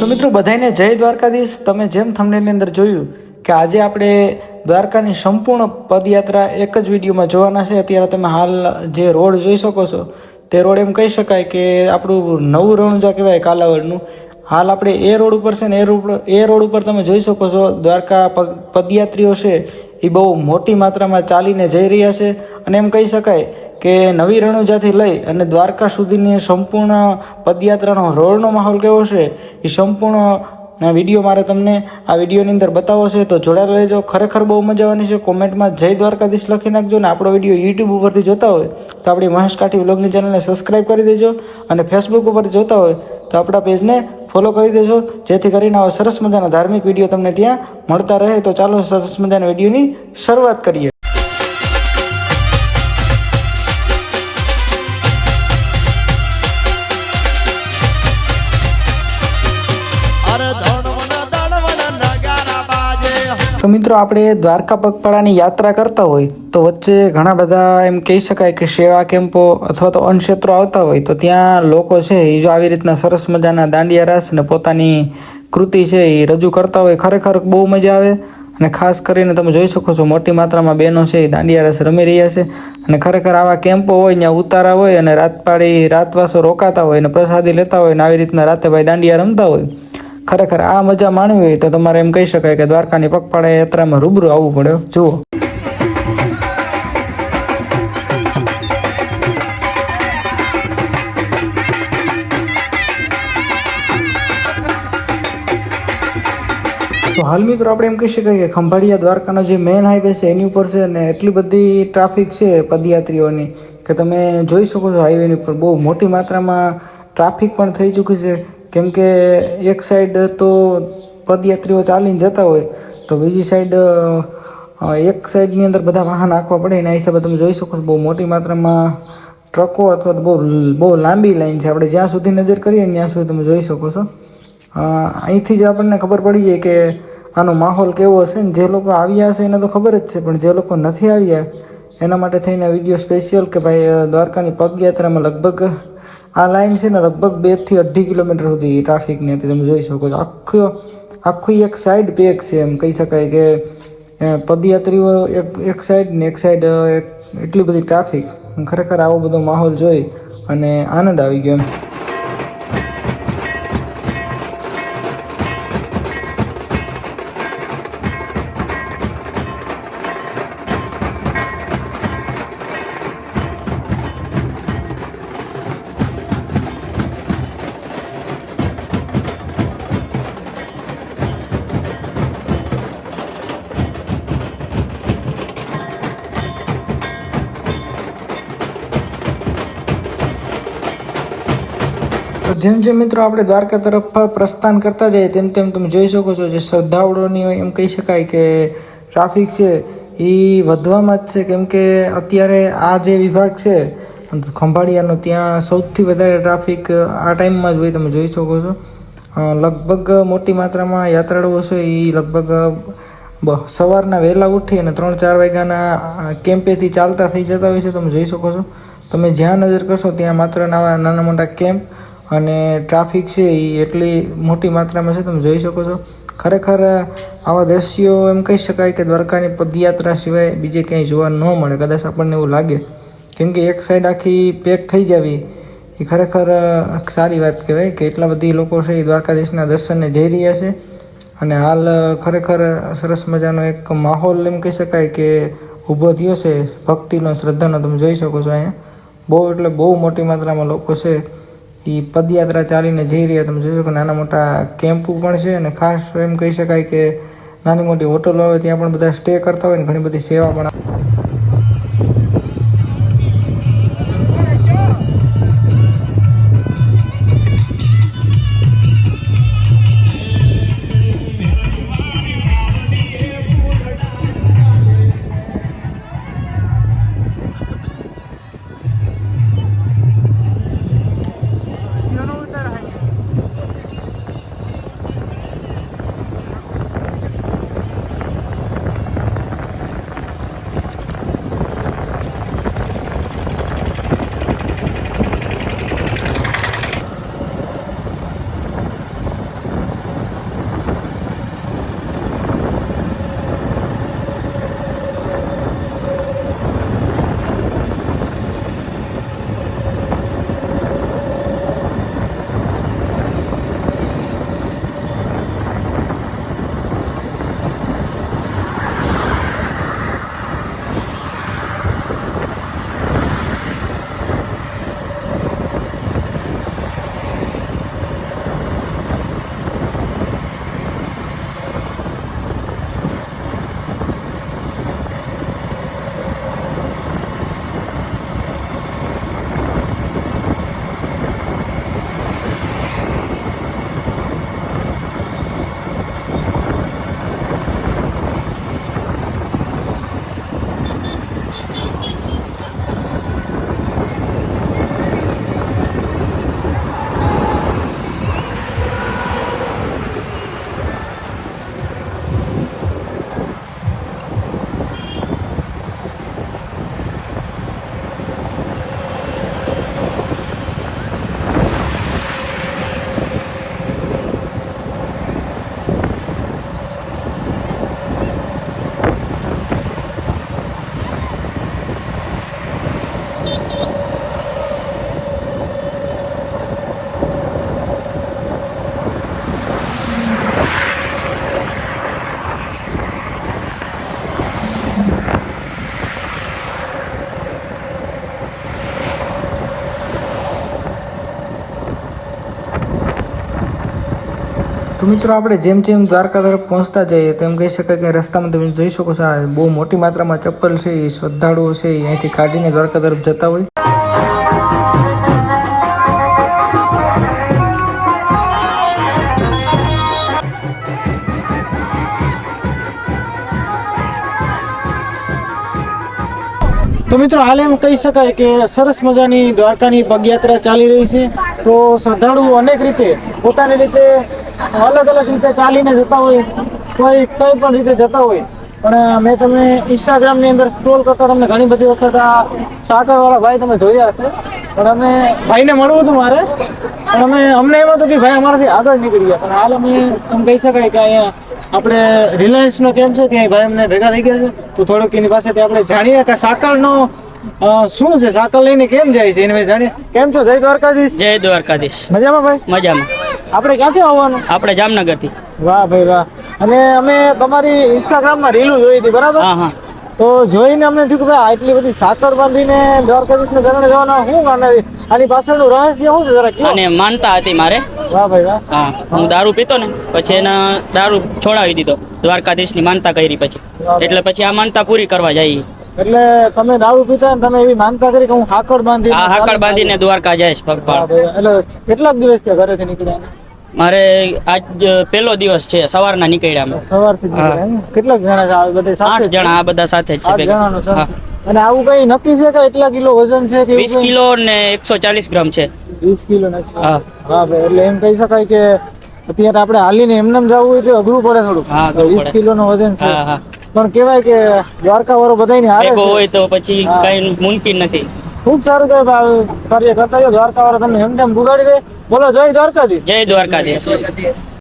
મિત્રો બધાને જય દ્વારકાધીશ। તમે જેમ થંબનેલની અંદર જોયું કે આજે આપણે દ્વારકાની સંપૂર્ણ પદયાત્રા એક જ વિડીયોમાં જોવાના છે। અત્યારે તમે હાલ જે રોડ જોઈ શકો છો તે રોડ એમ કહી શકાય કે આપણું નવું રણુજા કહેવાય કાલાવડનું। હાલ આપણે એ રોડ ઉપર છે ને એ રોડ ઉપર તમે જોઈ શકો છો દ્વારકા પદયાત્રીઓ છે એ બહુ મોટી માત્રામાં ચાલીને જઈ રહ્યા છે। અને એમ કહી શકાય કે નવી રણુજાથી લઈ અને દ્વારકા સુધીની સંપૂર્ણ પદયાત્રાનો રોડનો માહોલ કેવો છે એ સંપૂર્ણ વિડીયો મારે તમને આ વિડીયોની અંદર બતાવો છે, તો જોડાયેલા રહેજો। ખરેખર બહુ મજા આવવાની છે। કોમેન્ટમાં જય દ્વારકાધીશ લખી નાખજો ને આપણો વિડીયો યુટ્યુબ ઉપરથી જોતા હોય તો આપણી મહેશ કાઠી વ્લોગની ચેનલને સબસ્ક્રાઈબ કરી દેજો અને ફેસબુક ઉપર જોતા હોય તો આપણા પેજને ફોલો કરી દેજો, જેથી કરીને આવા સરસ મજાના ધાર્મિક વિડીયો તમને ત્યાં મળતા રહે। તો ચાલો સરસ મજાના વિડીયોની શરૂઆત કરીએ। તો મિત્રો આપણે દ્વારકા પગપાળાની યાત્રા કરતા હોય તો વચ્ચે ઘણા બધા એમ કહી શકાય કે સેવા કેમ્પો અથવા તો અન્નક્ષેત્રો આવતા હોય તો ત્યાં લોકો છે એ જો આવી રીતના સરસ મજાના દાંડિયા રાસ અને પોતાની કૃતિ છે એ રજૂ કરતા હોય ખરેખર બહુ મજા આવે। અને ખાસ કરીને તમે જોઈ શકો છો મોટી માત્રામાં બહેનો છે એ દાંડિયા રાસ રમી રહ્યા છે અને ખરેખર આવા કેમ્પો હોય ત્યાં ઉતારા હોય અને રાતવાસો રોકાતા હોય અને પ્રસાદી લેતા હોય અને આવી રીતના રાતે ભાઈ દાંડિયા રમતા હોય। ખરેખર આ મજા માણવી હોય તો તમારે એમ કહી શકાય કે દ્વારકાની પગપાળા યાત્રામાં રૂબરૂ આવવું પડે। જુઓ તો હાલ મિત્રો આપણે એમ કહી શકાય કે ખંભાળિયા દ્વારકાનો જે મેઇન હાઈવે છે એની ઉપર છે ને એટલી બધી ટ્રાફિક છે પદયાત્રીઓની કે તમે જોઈ શકો છો હાઈવેની ઉપર બહુ મોટી માત્રામાં ટ્રાફિક પણ થઈ ચૂકી છે। કેમ કે એક સાઈડ તો પદયાત્રીઓ ચાલીને જતા હોય તો બીજી સાઈડ એક સાઈડની અંદર બધા વાહન આંકવા પડે એના હિસાબે તમે જોઈ શકો છો બહુ મોટી માત્રામાં ટ્રકો અથવા તો બહુ લાંબી લાઈન છે। આપણે જ્યાં સુધી નજર કરીએ ત્યાં સુધી તમે જોઈ શકો છો। અહીંથી જ આપણને ખબર પડી જાય કે આનો માહોલ કેવો હશે ને જે લોકો આવ્યા હશે એને તો ખબર જ છે, પણ જે લોકો નથી આવ્યા એના માટે થઈને વિડીયો સ્પેશિયલ કે ભાઈ દ્વારકાની પગયાત્રામાં લગભગ આ લાઈન છે ને લગભગ 2 થી 2.5 કિલોમીટર સુધી ટ્રાફિકની હતી। તમે જોઈ શકો છો આખી એક સાઈડ પેક છે એમ કહી શકાય કે પદયાત્રીઓ એક સાઈડ ને એક સાઈડ એટલી બધી ટ્રાફિક। ખરેખર આવો બધો માહોલ જોઈ અને આનંદ આવી ગયો એમ। તો જેમ જેમ મિત્રો આપણે દ્વારકા તરફ પ્રસ્થાન કરતા જઈએ તેમ તેમ તમે જોઈ શકો છો જે શ્રદ્ધાળુઓની એમ કહી શકાય કે ટ્રાફિક છે એ વધવામાં જ છે। કેમ કે અત્યારે આ જે વિભાગ છે ખંભાળિયાનો ત્યાં સૌથી વધારે ટ્રાફિક આ ટાઈમમાં જ હોય તમે જોઈ શકો છો। લગભગ મોટી માત્રામાં યાત્રાળુઓ છે એ લગભગ સવારના વહેલા ઉઠી અને 3-4 વાગ્યાના કેમ્પેથી ચાલતા થઈ જતા હોય છે તમે જોઈ શકો છો। તમે જ્યાં નજર કરશો ત્યાં માત્ર નાના મોટા કેમ્પ અને ટ્રાફિક છે એ એટલી મોટી માત્રામાં છે તમે જોઈ શકો છો। ખરેખર આવા દ્રશ્યો એમ કહી શકાય કે દ્વારકાની પદયાત્રા સિવાય બીજે ક્યાંય જોવા ન મળે કદાચ આપણને એવું લાગે। કેમ કે એક સાઈડ આખી પેક થઈ જવી એ ખરેખર સારી વાત કહેવાય કે એટલા બધી લોકો છે એ દ્વારકાધીશના દર્શનને જઈ રહ્યા છે। અને હાલ ખરેખર સરસ મજાનો એક માહોલ એમ કહી શકાય કે ઊભો થયો છે ભક્તિનો શ્રદ્ધાનો તમે જોઈ શકો છો। અહીંયા એટલે બહુ મોટી માત્રામાં લોકો છે એ પદયાત્રા ચાલીને જઈ રહ્યા તમે જોઈ શકો। નાના મોટા કેમ્પો પણ છે અને ખાસ એમ કહી શકાય કે નાની મોટી હોટલો આવે ત્યાં પણ બધા સ્ટે કરતા હોય ને ઘણી બધી સેવા પણ તો મિત્રો આપણે જેમ જેમ દ્વારકા તરફ પહોંચતા જઈએ તેમ કહી શકાય કે રસ્તામાં તમે જોઈ શકો છો આ બહુ મોટી માત્રામાં ચપ્પલ છે એ શ્રદ્ધાળુઓ છે એ અહીંથી કાઢીને દ્વારકા તરફ જતા હોય. તો મિત્રો હાલ એમ કહી શકાય કે સરસ મજાની દ્વારકાની પગયાત્રા ચાલી રહી છે. તો શ્રદ્ધાળુઓ અનેક રીતે પોતાની રીતે અલગ અલગ રીતે ચાલીને જતા હોય, કોઈ કઈ પણ રીતે જતા હોય. પણ મેં તમે ઇન્સ્ટાગ્રામની અંદર સ્ક્રોલ કરતા તમને ઘણી બધી વખત આ સાકરવાળા ભાઈ તમે જોયા હશે. પણ અમે ભાઈને મળવું હતું મારે, પણ અમને એમ હતું કે ભાઈ અમારાથી આગળ નીકળી ગયા. પણ હાલ અમે એમ કહી શકાય કે અહીંયા આપણે રિલાયન્સનો કેમ છે ત્યાં ભાઈ અમને ભેગા થઈ ગયા છે. તો થોડુંક એની પાસેથી આપણે જાણીએ કે સાકરનો શું છે, સાકર લઈને કેમ જાય છે એને જાણીએ. કેમ છો? જય દ્વારકાધીશ. જય દ્વારકાધીશ. મજામાં ભાઈ? મજામાં. આપણે ક્યાંથી આવવાનું? આપણે જામનગરથી. વાહ ભાઈ વાહ. અને અમે તમારી ઇન્સ્ટાગ્રામમાં રીલું જોઈ હતી, બરાબર? હા હા. તો જોઈને અમને થયું કે ભાઈ આટલી બધી સાકર બાંધીને દ્વારકાધીશને ચરણે જવાના શું કારણ? આની પાછળનું રહસ્ય શું છે જરા કહો. અને માનતા હતી મારે. વાહ ભાઈ વાહ. હા, હું દારૂ પીતો ને પછી એને દારૂ છોડાવી દીધો દ્વારકાધીશની માનતા કરી પછી. એટલે પછી આ માનતા પૂરી કરવા જઈએ. એટલે તમે દારૂ પીતા ને તમે એવી માનતા કરી કે હું હાકડ બાંધી આ હાકડ બાંધીને દ્વારકા જઈશ પગપાળ. એટલે કેટલાક દિવસ થયા ઘરેથી નીકળ્યા? મારે આજ પહેલો દિવસ છે, સવારના નીકળ્યા અમે. સવારથી નીકળ્યા એમ? કેટલાક જણા છે? આ બધા સાથે? 8 જણા. આ બધા સાથે જ છે. 8 જણાનો છે. હા. અને આવું કઈ નક્કી છે કે એટલા કિલો વજન છે કે 20 કિલો ને 140 ગ્રામ છે. 20 કિલો નથી? હા હા ભાઈ. એટલે એમ કહી શકાય કે અત્યારે આપણે હાલીને એમને જવું હોય તો અઘરું પડે થોડું. હા, અઘરું પડે. 20 કિલોનો વજન છે. હા હા. પણ કહેવાય કે દ્વારકા વાળો બધાયને હારે ભેગો છે. હોય તો પછી કઈ મુમકિન નથી. ખૂબ સારું કે કાર્ય કરતા રહ્યો દ્વારકા વાળો તમને એમ તેમ બુગાડી દે. બોલો જય દ્વારકાધીશ. જય દ્વારકાધીશ.